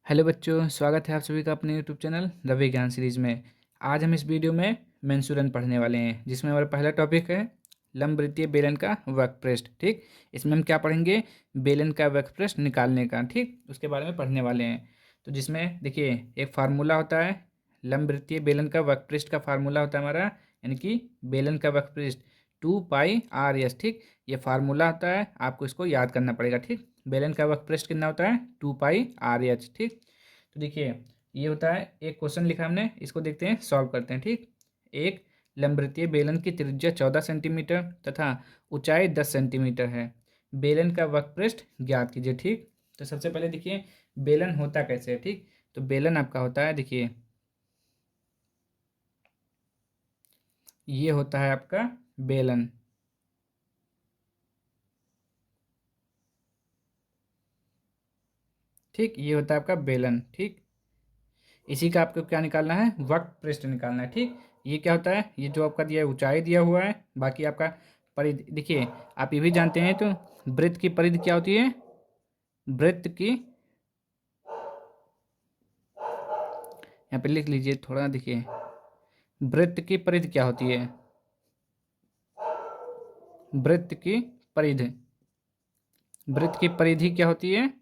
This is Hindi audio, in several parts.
हेलो बच्चों, स्वागत है आप सभी का अपने यूट्यूब चैनल रवि ज्ञान सीरीज में। आज हम इस वीडियो में मेंसूरन पढ़ने वाले हैं, जिसमें हमारा पहला टॉपिक है लंबवृत्तीय बेलन का वक्रपृष्ठ। ठीक, इसमें हम क्या पढ़ेंगे? बेलन का वक्रपृष्ठ निकालने का, ठीक, उसके बारे में पढ़ने वाले हैं। तो जिसमें देखिए एक फार्मूला होता है, लंबवृत्तीय बेलन का वक्रपृष्ठ का फार्मूला होता है हमारा, यानी कि बेलन का वक्रपृष्ठ 2πr/s। ठीक, ये फार्मूला होता है, आपको इसको याद करना पड़ेगा। ठीक, बेलन का वक्रपृष्ठ कितना होता है? 2πr/h। ठीक, तो देखिए ये होता है, एक क्वेश्चन लिखा हमने, इसको देखते हैं, सॉल्व करते हैं। ठीक, एक लंबवृत्तीय बेलन की त्रिज्या 14 सेंटीमीटर तथा ऊंचाई 10 सेंटीमीटर है। बेलन का वक्रपृष्ठ ज्ञात कीजिए। ठीक, तो सबसे पहले देखिए बेलन होता कैसे है। ठीक, तो बेलन आपका होता है, देखिए ये होता है आपका बेलन। ठीक, ये होता है आपका बेलन। ठीक, इसी का आपको क्या निकालना है? वक्रपृष्ठ निकालना है। ठीक, ये क्या होता है? ये जो आपका दिया है ऊंचाई दिया हुआ है, बाकी आपका परिधि। देखिए आप ये भी जानते हैं, तो वृत्त की परिधि क्या होती है? वृत्त की, यहाँ पे लिख लीजिए थोड़ा, देखिए वृत्त की परिधि क्या होती है? वृत्त की परिधि, वृत्त की परिधि क्या होती है?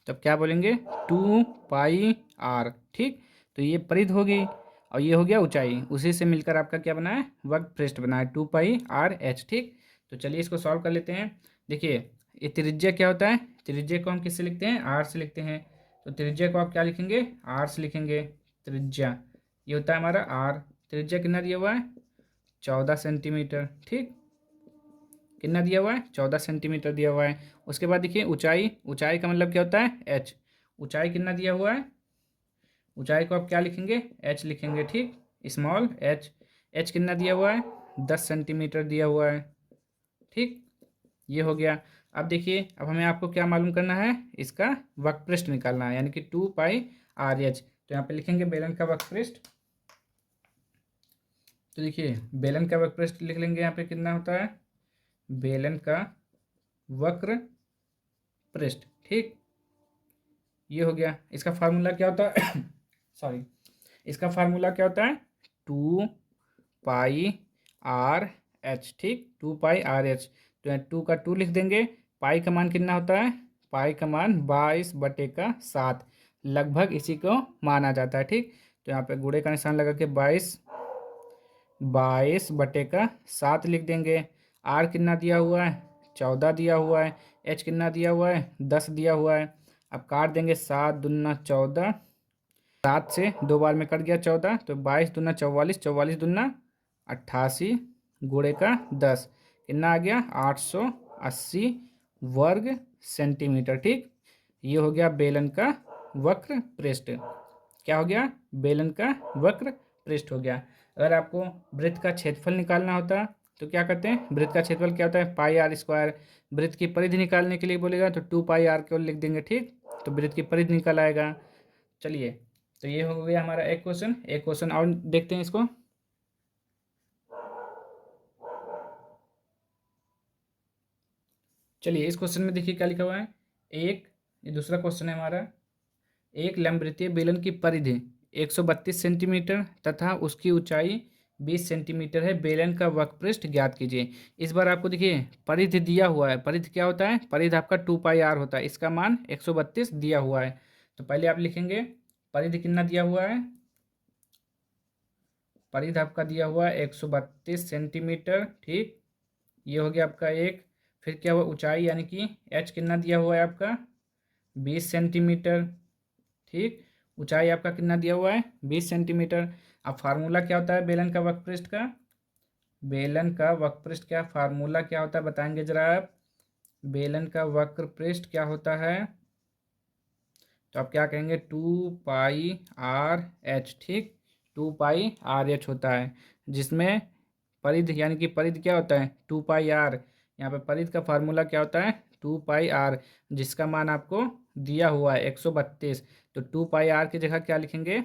तब क्या बोलेंगे? 2πr। ठीक, तो ये परिधि होगी और ये हो गया ऊंचाई, उसी से मिलकर आपका क्या बना है? वक्रपृष्ठ बना है 2πr/h। ठीक, तो चलिए इसको सॉल्व कर लेते हैं। देखिए ये त्रिज्या क्या होता है? त्रिज्या को हम किससे लिखते हैं? r से लिखते हैं। तो त्रिज्या को आप क्या लिखेंगे? r से लिखेंगे। त्रिज्या ये होता है हमारा r। त्रिज्या कितना दिया हुआ है? 14 सेंटीमीटर। ठीक, कितना दिया हुआ है? 14 सेंटीमीटर दिया हुआ है। उसके बाद देखिए ऊंचाई, ऊंचाई का मतलब क्या होता है? h। ऊंचाई कितना दिया हुआ है? ऊंचाई को आप क्या लिखेंगे? h लिखेंगे। ठीक, स्मॉल h। h कितना दिया हुआ है? 10 सेंटीमीटर दिया हुआ है। ठीक, ये हो गया। अब देखिए, अब हमें आपको क्या मालूम करना है? इसका वक्रपृष्ठ निकालना है, यानी कि 2πr/h। तो यहाँ पे लिखेंगे बेलन का वक्रपृष्ठ। तो देखिए बेलन का वक्रपृष्ठ लिख लेंगे, यहाँ पे कितना होता है? बेलन का वक्र पृष्ठ। ठीक, ये हो गया। इसका फार्मूला क्या होता है? सॉरी, इसका फार्मूला क्या होता है? 2πr/h। ठीक, 2πr/h। तो यहाँ 2 का 2 लिख देंगे। पाई का मान कितना होता है? पाई का मान 22/7 लगभग इसी को माना जाता है। ठीक, तो यहाँ पे गुणे का निशान लगा के 22/7 लिख देंगे। आर कितना दिया हुआ है? 14 दिया हुआ है। एच कितना दिया हुआ है? 10 दिया हुआ है। अब काट देंगे, 7 दूना 14, 7 से 2 बार में कट गया 14, तो 22 दूना 44, 44 दूना 88, गुणे का 10, कितना आ गया? 880 वर्ग सेंटीमीटर। ठीक, ये हो गया बेलन का वक्र पृष्ठ। क्या हो गया? बेलन का वक्र पृष्ठ हो गया। अगर आपको वृत्त का क्षेत्रफल निकालना होता तो क्या करते हैं? वृत्त का क्षेत्रफल क्या होता है? πr²। वृत्त की परिधि निकालने के लिए बोलेगा तो 2πr केवल लिख देंगे। ठीक, तो वृत्त की परिधि निकल आएगा। चलिए, तो ये हो गया हमारा एक क्वेश्चन। एक क्वेश्चन और देखते हैं इसको। चलिए इस क्वेश्चन में देखिए क्या लिखा हुआ है। एक, ये दूसरा क्वेश्चन है हमारा। एक लंबवृत्तीय बेलन की परिधि 132 सेंटीमीटर तथा उसकी ऊंचाई 20 सेंटीमीटर है। बेलन का वक्रपृष्ठ ज्ञात कीजिए। इस बार आपको देखिए परिधि दिया हुआ है। परिधि क्या होता है? परिधि आपका 2πr होता है, इसका मान 132 दिया हुआ है। तो पहले आप लिखेंगे परिधि कितना दिया हुआ है? परिधि आपका दिया हुआ है 132 सेंटीमीटर। ठीक, ये हो गया आपका एक। फिर क्या हुआ? ऊंचाई, यानी कि h कितना दिया हुआ है आपका? 20 सेंटीमीटर। ठीक, ऊंचाई आपका कितना दिया हुआ है? 20 सेंटीमीटर। अब फार्मूला क्या होता है बेलन का वक्रपृष्ठ का? बेलन का वक्रपृष्ठ क्या फार्मूला क्या होता है, बताएंगे जरा आप? बेलन का वक्रपृष्ठ क्या होता है? तो आप क्या कहेंगे? 2πr/h। ठीक, 2πr/h होता है, जिसमें परिधि, यानी कि परिधि क्या होता है? 2πr। यहाँ पे परिधि का फार्मूला क्या होता है? 2πr, जिसका मान आपको दिया हुआ है 132। तो 2πr की जगह क्या लिखेंगे?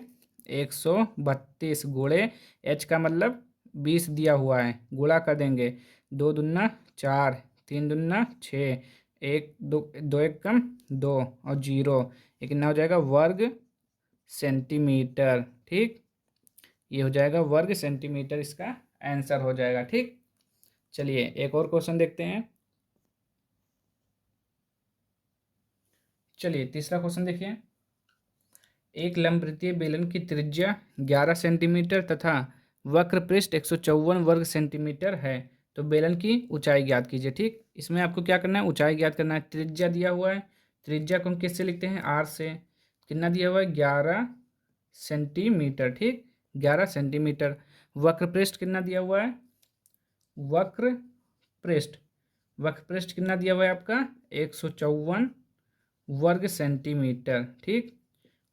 132 गुणे h का मतलब 20 दिया हुआ है, गुणा कर देंगे। 2 दूना 4, 3 दूना 6, एक दो, दो एक कम दो और जीरो, ये कितना हो जाएगा वर्ग सेंटीमीटर। ठीक, ये हो जाएगा वर्ग सेंटीमीटर, इसका आंसर हो जाएगा। ठीक, चलिए एक और क्वेश्चन देखते हैं। चलिए तीसरा क्वेश्चन देखिए। एक लंबवृत्तीय बेलन की त्रिज्या 11 सेंटीमीटर तथा वक्र पृष्ठ 154 वर्ग सेंटीमीटर है, तो बेलन की ऊंचाई ज्ञात कीजिए। ठीक, इसमें आपको क्या करना है, ऊंचाई ज्ञात करना है। त्रिज्या दिया हुआ है, त्रिज्या को हम किससे लिखते हैं, आर से। कितना दिया हुआ है, 11 सेंटीमीटर। ठीक, 11 सेंटीमीटर। वक्र पृष्ठ कितना दिया हुआ है, वक्र पृष्ठ, वक्र पृष्ठ कितना दिया हुआ है आपका, 154 वर्ग सेंटीमीटर। ठीक,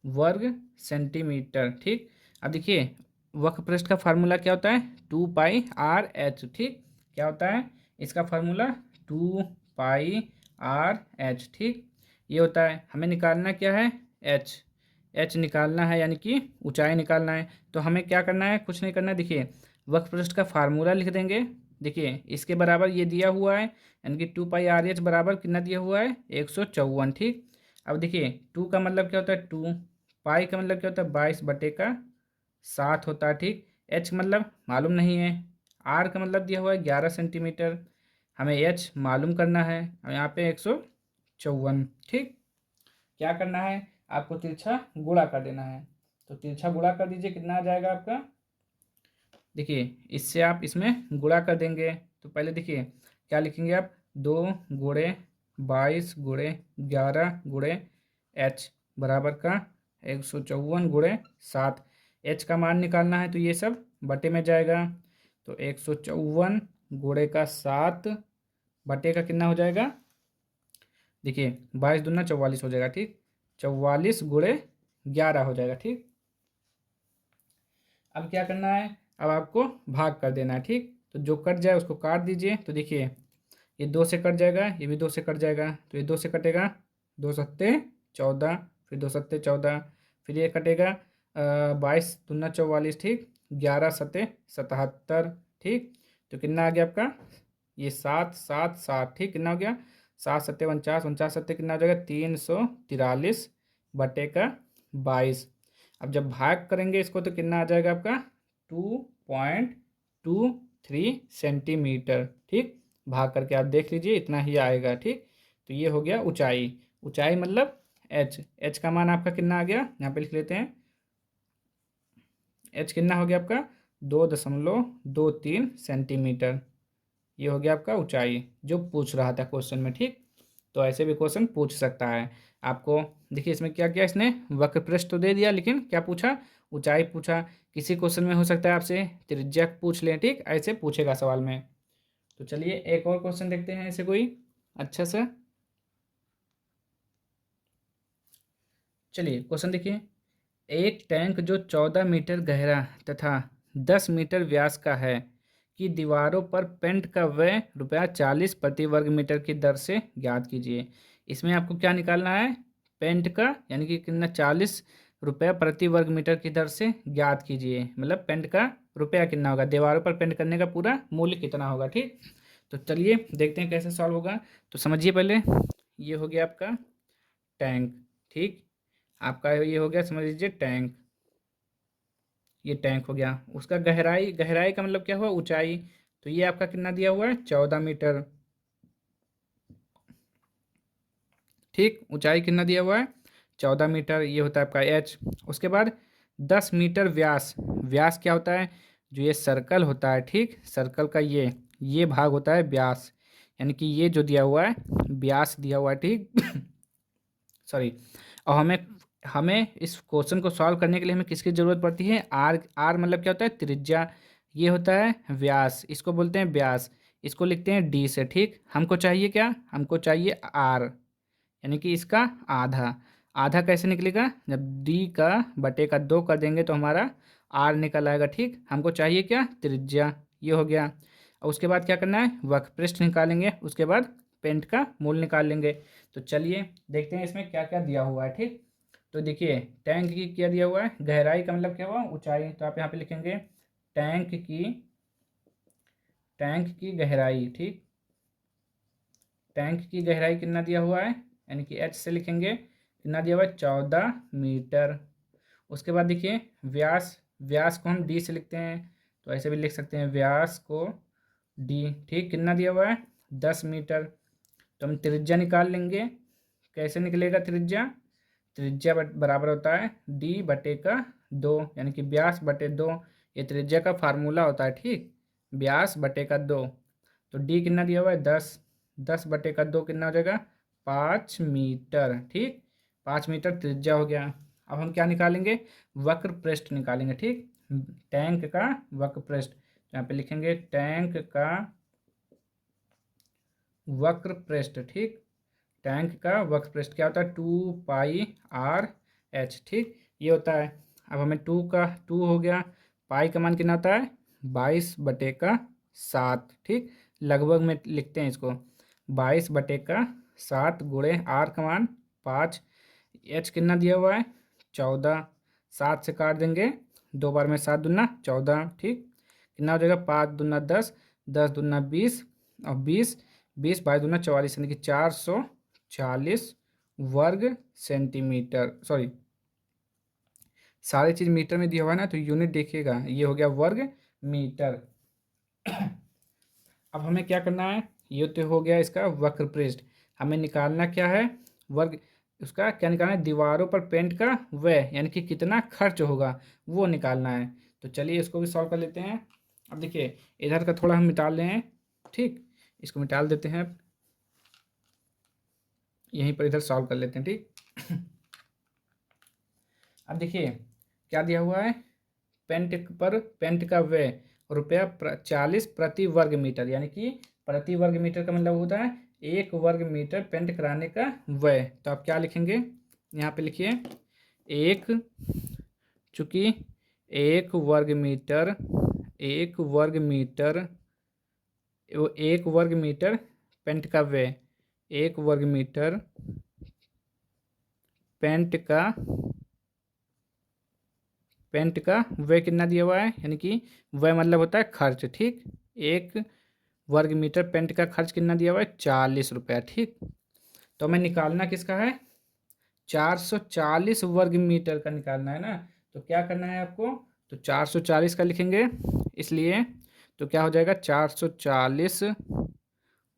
वर्ग सेंटीमीटर। ठीक, अब देखिए वक्र पृष्ठ का फार्मूला क्या होता है, 2πr/h। ठीक, क्या होता है इसका फार्मूला, 2πr/h। ठीक, ये होता है। हमें निकालना क्या है, h, h निकालना है, यानी कि ऊंचाई निकालना है। तो हमें क्या करना है, कुछ नहीं करना है। देखिए वक्र पृष्ठ का फार्मूला लिख देंगे। देखिए इसके बराबर ये दिया हुआ है, यानी कि 2πr/h बराबर कितना दिया हुआ है, 154। ठीक, अब देखिए 2 का मतलब क्या होता है 2, पाई का मतलब क्या होता है 22/7 होता है। ठीक, एच मतलब मालूम नहीं है, आर का मतलब दिया हुआ है 11 सेंटीमीटर, हमें एच मालूम करना है, और यहाँ पे 154। ठीक, क्या करना है, आपको तिरछा गुणा कर देना है। तो तिरछा गुणा कर दीजिए, कितना आ जाएगा आपका। देखिए इससे आप इसमें गुणा कर देंगे, तो पहले देखिए क्या लिखेंगे आप, 2 × 22 × 11 × बराबर का 154 × 7। एच का मान निकालना है, तो ये सब बटे में जाएगा। तो 154 × 7 बटे का कितना हो जाएगा, देखिए 22 दूना 44 हो जाएगा। ठीक, 44 × 11 हो जाएगा। ठीक, अब क्या करना है, अब आपको भाग कर देना है। ठीक, तो जो कट जाए उसको काट दीजिए। तो देखिए ये 2 से कट जाएगा, ये भी 2 से कट जाएगा, तो ये 2 से कटेगा, 2×7 = 14, फिर 2×7 = 14, फिर ये कटेगा 22 दूना 44। ठीक, 11×7 = 77। ठीक, तो कितना आ गया आपका, ये 7 7 7। ठीक, कितना हो गया, 7×7 = 49, 49×7 कितना हो जाएगा, 343 बटे का 22। अब जब भाग करेंगे इसको तो कितना आ जाएगा आपका, 2.23 सेंटीमीटर। ठीक, भाग करके आप देख लीजिए, इतना ही आएगा। ठीक, तो ये हो गया ऊंचाई, ऊंचाई मतलब एच, एच का मान आपका कितना आ गया, यहाँ पे लिख लेते हैं। एच कितना हो गया आपका, 2.23 सेंटीमीटर। ये हो गया आपका ऊंचाई, जो पूछ रहा था क्वेश्चन में। ठीक, तो ऐसे भी क्वेश्चन पूछ सकता है आपको। देखिए इसमें क्या किया इसने, वक्र पृष्ठ तो दे दिया, लेकिन क्या पूछा, ऊंचाई पूछा। किसी क्वेश्चन में हो सकता है आपसे त्रिज्या पूछ लें। ठीक, ऐसे पूछेगा सवाल में। तो चलिए एक और क्वेश्चन देखते हैं ऐसे कोई अच्छा सा। चलिए क्वेश्चन देखिए। एक टैंक जो 14 मीटर गहरा तथा 10 मीटर व्यास का है कि दीवारों पर पेंट का व्यय ₹40 प्रति वर्ग मीटर की दर से ज्ञात कीजिए। इसमें आपको क्या निकालना है, पेंट का, यानी कि कितना, ₹40 प्रति वर्ग मीटर की दर से ज्ञात कीजिए। मतलब पेंट का रुपया कितना होगा, दीवारों पर पेंट करने का पूरा मूल्य कितना होगा। ठीक, तो चलिए देखते हैं कैसे सॉल्व होगा। तो समझिए पहले, ये हो गया आपका टैंक। ठीक, आपका ये हो गया, समझ लीजिए टैंक, ये टैंक हो गया। उसका गहराई, गहराई का मतलब क्या हुआ, ऊंचाई। तो ये आपका कितना दिया हुआ है, 14 मीटर। ठीक, ऊंचाई कितना दिया हुआ है, 14 मीटर। ये होता है आपका एच। उसके बाद 10 मीटर व्यास, व्यास क्या होता है, जो ये सर्कल होता है। ठीक, सर्कल का ये भाग होता है व्यास, यानी कि ये जो दिया हुआ है व्यास दिया हुआ है। ठीक सॉरी। और हमें हमें इस क्वेश्चन को सॉल्व करने के लिए हमें किसकी ज़रूरत पड़ती है, आर। आर मतलब क्या होता है, त्रिज्या। ये होता है व्यास, इसको बोलते हैं व्यास, इसको लिखते हैं डी से। ठीक, हमको चाहिए क्या, हमको चाहिए आर, यानी कि इसका आधा। आधा कैसे निकलेगा, जब डी का बटे का 2 कर देंगे तो हमारा आर निकल आएगा। ठीक, हमको चाहिए क्या, त्रिज्या। ये हो गया। और उसके बाद क्या करना है, वक्रपृष्ठ निकालेंगे, उसके बाद पेंट का मूल निकाल लेंगे। तो चलिए देखते हैं इसमें क्या क्या दिया हुआ है। ठीक, तो देखिए टैंक की क्या दिया हुआ है, गहराई का मतलब क्या हुआ, ऊंचाई। तो आप यहाँ पे लिखेंगे टैंक की, टैंक की गहराई। ठीक, टैंक की गहराई कितना दिया हुआ है, यानी कि एच से लिखेंगे कितना दिया हुआ है 14 मीटर। उसके बाद देखिए व्यास, व्यास को हम डी से लिखते हैं, तो ऐसे भी लिख सकते हैं व्यास को डी, ठीक, कितना दिया हुआ है 10 मीटर। तो हम त्रिज्या निकाल लेंगे, कैसे निकलेगा त्रिज्या, त्रिज्या बराबर होता है डी बटे का 2, यानी कि व्यास बटे 2, ये त्रिज्या का फार्मूला होता है, ठीक, व्यास बटे का 2। तो डी कितना दिया हुआ है 10, 10 बटे का 2 कितना हो जाएगा 5 मीटर, ठीक, 5 मीटर त्रिज्या हो गया। अब हम क्या निकालेंगे, वक्र पृष्ठ निकालेंगे, ठीक, टैंक का वक्र पृष्ठ, यहाँ पे लिखेंगे टैंक का वक्र पृष्ठ, ठीक, टैंक का वक्र पृष्ठ क्या होता है 2πr/h, ठीक, ये होता है। अब हमें टू हो गया, पाई का मान कितना होता है 22/7, ठीक, लगभग में लिखते हैं इसको 22/7 गुणे आर का मान 5, एच कितना दिया हुआ है 14, 7 से काट देंगे, 2 बार में 7 दूना 14, ठीक, कितना हो जाएगा 5 दूना 10, 10 दूना 20 और 20 22 दूना 44, यानी कि 440 वर्ग सेंटीमीटर, सॉरी सारी चीज़ मीटर में दिया हुआ है ना, तो यूनिट देखिएगा, ये हो गया वर्ग मीटर। अब हमें क्या करना है, ये तो हो गया इसका वक्र पृष्ठ, हमें निकालना क्या है वर्ग, उसका क्या निकालना है, दीवारों पर पेंट का व्यय, यानी कि कितना खर्च होगा वो निकालना है। तो चलिए इसको भी सॉल्व कर लेते हैं। अब देखिए इधर का थोड़ा हम मिटा लें हैं, ठीक, इसको मिटा देते हैं, यहीं पर इधर सॉल्व कर लेते हैं, ठीक। अब देखिए क्या दिया हुआ है, पेंट का व्यय ₹40 प्रति वर्ग मीटर, यानी कि प्रति वर्ग मीटर का मतलब होता है 1 वर्ग मीटर पेंट कराने का व्यय। तो आप क्या लिखेंगे, यहाँ पे लिखिए चूँकि 1 वर्ग मीटर 1 वर्ग मीटर पेंट का व्यय, 1 वर्ग मीटर पेंट का व्यय कितना दिया हुआ है, यानी कि व्यय मतलब होता है खर्च, ठीक, 1 वर्ग मीटर पेंट का खर्च कितना दिया हुआ है 40 रुपया, ठीक। तो हमें निकालना किसका है 440 वर्ग मीटर का निकालना है ना, तो क्या करना है आपको, तो 440 का लिखेंगे, इसलिए तो क्या हो जाएगा 440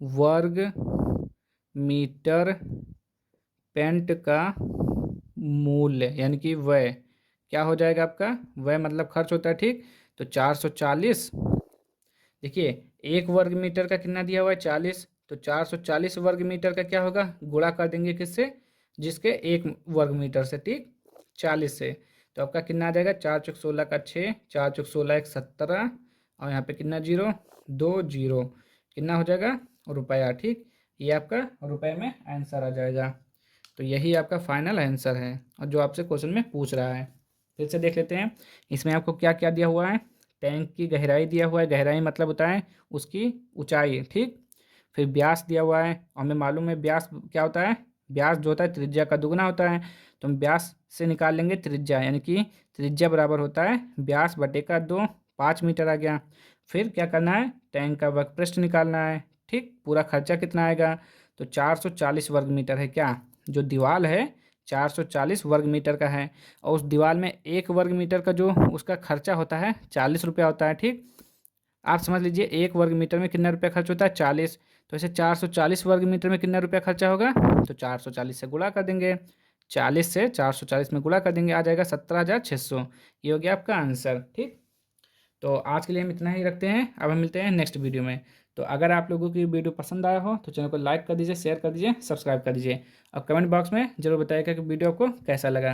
वर्ग मीटर पेंट का मूल्य, यानी कि व्यय क्या हो जाएगा आपका, व्यय मतलब खर्च होता है, ठीक। तो 440, देखिए 1 वर्ग मीटर का कितना दिया हुआ है 40, तो 440 वर्ग मीटर का क्या होगा, गुणा कर देंगे किससे, जिसके 1 वर्ग मीटर से, ठीक, 40 से। तो आपका कितना आ जाएगा 4 चौक 16 का 6, 4 चौक 16 1 17, और यहाँ पे कितना 0 2 0, कितना हो जाएगा रुपया, ठीक, ये आपका रुपए में आंसर आ जाएगा। तो यही आपका फाइनल आंसर है, और जो आपसे क्वेश्चन में पूछ रहा है। फिर से देख लेते हैं, इसमें आपको क्या क्या दिया हुआ है, टैंक की गहराई दिया हुआ है, गहराई मतलब होता है उसकी ऊंचाई, ठीक, फिर व्यास दिया हुआ है, और हमें मालूम है व्यास क्या होता है, व्यास जो होता है त्रिज्या का दुगना होता है, तो हम व्यास से निकाल लेंगे त्रिज्या, यानी कि त्रिज्या बराबर होता है व्यास बटे का 2, 5 मीटर आ गया। फिर क्या करना है, टैंक का वक्र पृष्ठ निकालना है, ठीक, पूरा खर्चा कितना आएगा, तो 440 वर्ग मीटर है, क्या जो दीवार है 440 वर्ग मीटर का है, और उस दीवार में 1 वर्ग मीटर का जो उसका खर्चा होता है 40 रुपया होता है, ठीक। आप समझ लीजिए 1 वर्ग मीटर में कितना रुपया खर्च होता है 40, तो ऐसे 440 वर्ग मीटर में कितना रुपया खर्चा होगा, तो 440 से गुणा कर देंगे, 40 से 440 में गुणा कर देंगे, आ जाएगा 17,600, ये हो गया आपका आंसर, ठीक। तो आज के लिए हम इतना ही रखते हैं, अब हम मिलते हैं नेक्स्ट वीडियो में। तो अगर आप लोगों की वीडियो पसंद आया हो तो चैनल को लाइक कर दीजिए, शेयर कर दीजिए, सब्सक्राइब कर दीजिए, और कमेंट बॉक्स में ज़रूर बताइएगा कि वीडियो आपको कैसा लगा।